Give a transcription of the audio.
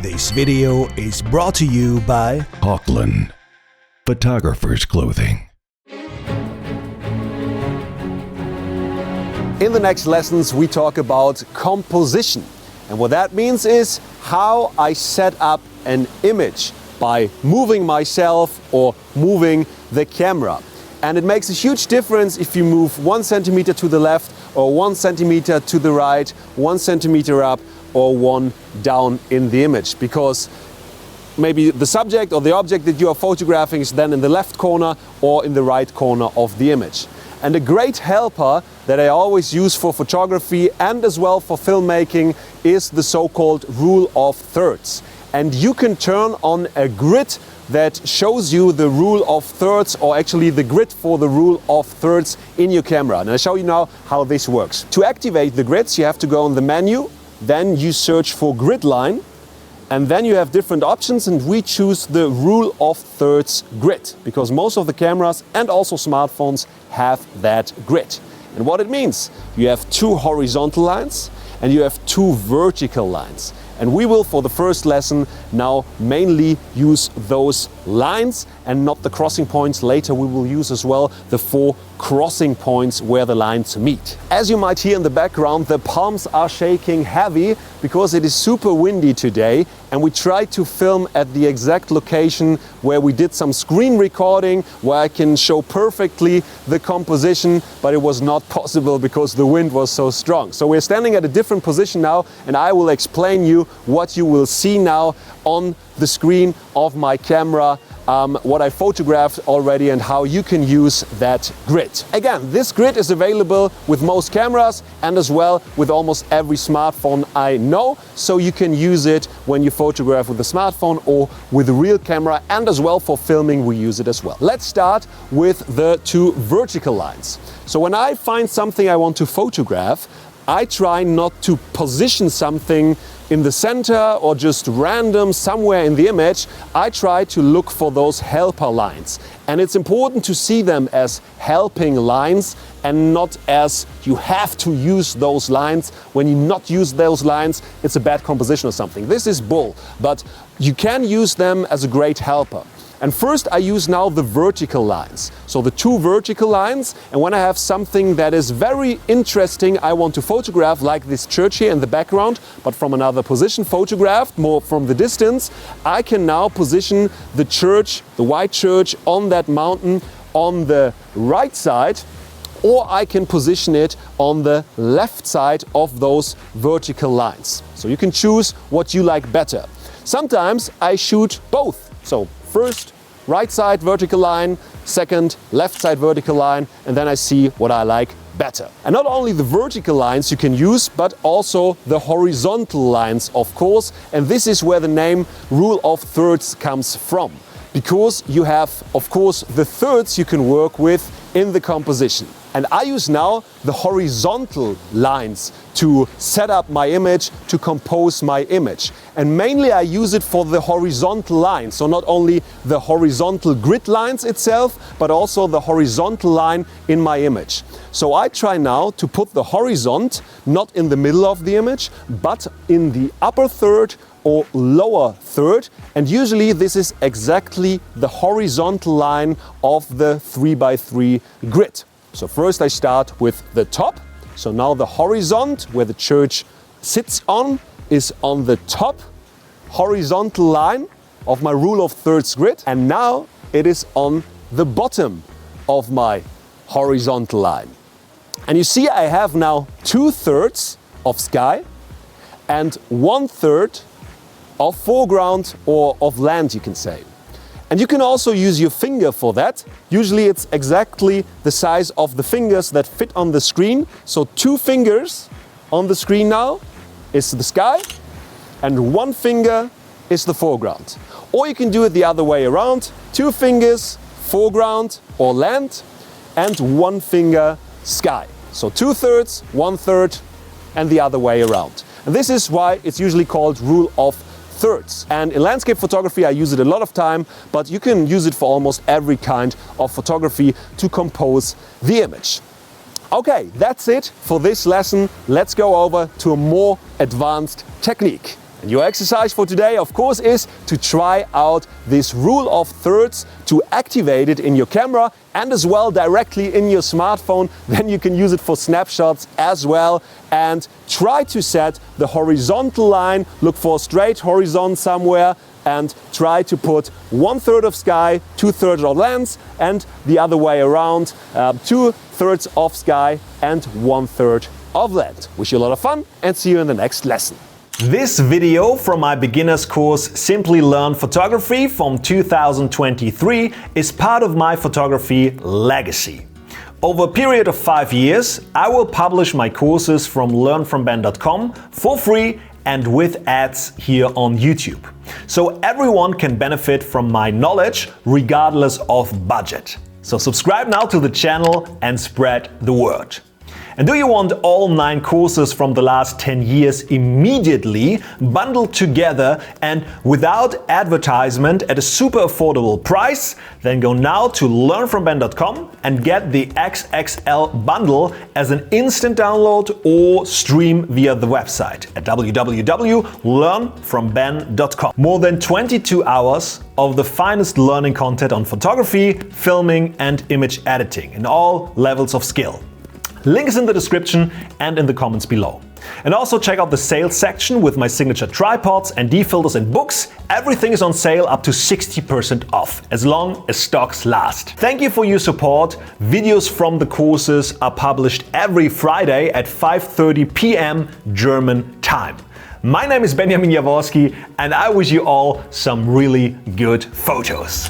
This video is brought to you by Auckland Photographer's Clothing. In the next lessons we talk about composition, and what that means is how I set up an image by moving myself or moving the camera. And it makes a huge difference if you move 1 centimeter to the left or 1 centimeter to the right, 1 centimeter up or 1 down in the image, because maybe the subject or the object that you are photographing is then in the left corner or in the right corner of the image. And a great helper that I always use for photography and as well for filmmaking is the so-called rule of thirds. And you can turn on a grid that shows you the rule of thirds, or actually the grid for the rule of thirds in your camera. And I'll show you now how this works. To activate the grids, you have to go on the menu, then you search for grid line, and then you have different options, and we choose the rule of thirds grid, because most of the cameras and also smartphones have that grid. And what it means, you have 2 horizontal lines and you have 2 vertical lines. And we will, for the first lesson, now mainly use those lines and not the crossing points. Later we will use as well the 4 crossing points where the lines meet. As you might hear in the background, the palms are shaking heavy because it is super windy today, and we tried to film at the exact location where we did some screen recording, where I can show perfectly the composition, but it was not possible because the wind was so strong. So we're standing at a different position now, and I will explain you what you will see now on the screen of my camera, what I photographed already and how you can use that grid. Again, this grid is available with most cameras and as well with almost every smartphone I know, so you can use it when you photograph with a smartphone or with a real camera, and as well for filming we use it as well. Let's start with the 2 vertical lines. So when I find something I want to photograph, I try not to position something in the center or just random somewhere in the image. I try to look for those helper lines. And it's important to see them as helping lines and not as you have to use those lines. When you not use those lines, it's a bad composition or something. This is bull, but you can use them as a great helper. And first I use now the vertical lines. So the 2 vertical lines, and when I have something that is very interesting I want to photograph, like this church here in the background, but from another position photographed, more from the distance, I can now position the church, the white church, on that mountain on the right side, or I can position it on the left side of those vertical lines. So you can choose what you like better. Sometimes I shoot both. So first right side vertical line, second left side vertical line, and then I see what I like better. And not only the vertical lines you can use, but also the horizontal lines, of course. And this is where the name rule of thirds comes from, because you have, of course, the thirds you can work with in the composition. And I use now the horizontal lines to set up my image, to compose my image. And mainly I use it for the horizontal lines. So not only the horizontal grid lines itself, but also the horizontal line in my image. So I try now to put the horizon not in the middle of the image, but in the upper third or lower third, and usually this is exactly the horizontal line of the 3x3 grid. So first I start with the top. So now the horizon where the church sits on is on the top horizontal line of my rule of thirds grid, and now it is on the bottom of my horizontal line. And you see I have now 2/3 of sky and 1/3 of foreground or of land, you can say. And you can also use your finger for that. Usually it's exactly the size of the fingers that fit on the screen. So 2 fingers on the screen now is the sky, and 1 finger is the foreground. Or you can do it the other way around. 2 fingers foreground or land, and 1 finger sky. So 2/3, 1/3, and the other way around. And this is why it's usually called rule of thirds. And in landscape photography I use it a lot of time, but you can use it for almost every kind of photography to compose the image. Okay, that's it for this lesson. Let's go over to a more advanced technique. And your exercise for today, of course, is to try out this rule of thirds, to activate it in your camera and as well directly in your smartphone. Then you can use it for snapshots as well. And try to set the horizontal line, look for a straight horizon somewhere, and try to put 1/3 of sky, 2/3 of lens, and the other way around, 2/3 of sky and 1/3 of land. Wish you a lot of fun and see you in the next lesson. This video from my beginner's course Simply Learn Photography from 2023 is part of my photography legacy. Over a period of 5 years, I will publish my courses from learnfromben.com for free and with ads here on YouTube. So everyone can benefit from my knowledge regardless of budget. So subscribe now to the channel and spread the word. And do you want all 9 courses from the last 10 years immediately bundled together and without advertisement at a super affordable price? Then go now to learnfromben.com and get the XXL Bundle as an instant download or stream via the website at www.learnfromben.com. More than 22 hours of the finest learning content on photography, filming and image editing in all levels of skill. Link is in the description and in the comments below. And also check out the sales section with my signature tripods and D-filters and books. Everything is on sale up to 60% off, as long as stocks last. Thank you for your support. Videos from the courses are published every Friday at 5:30 p.m. German time. My name is Jaworskyj and I wish you all some really good photos.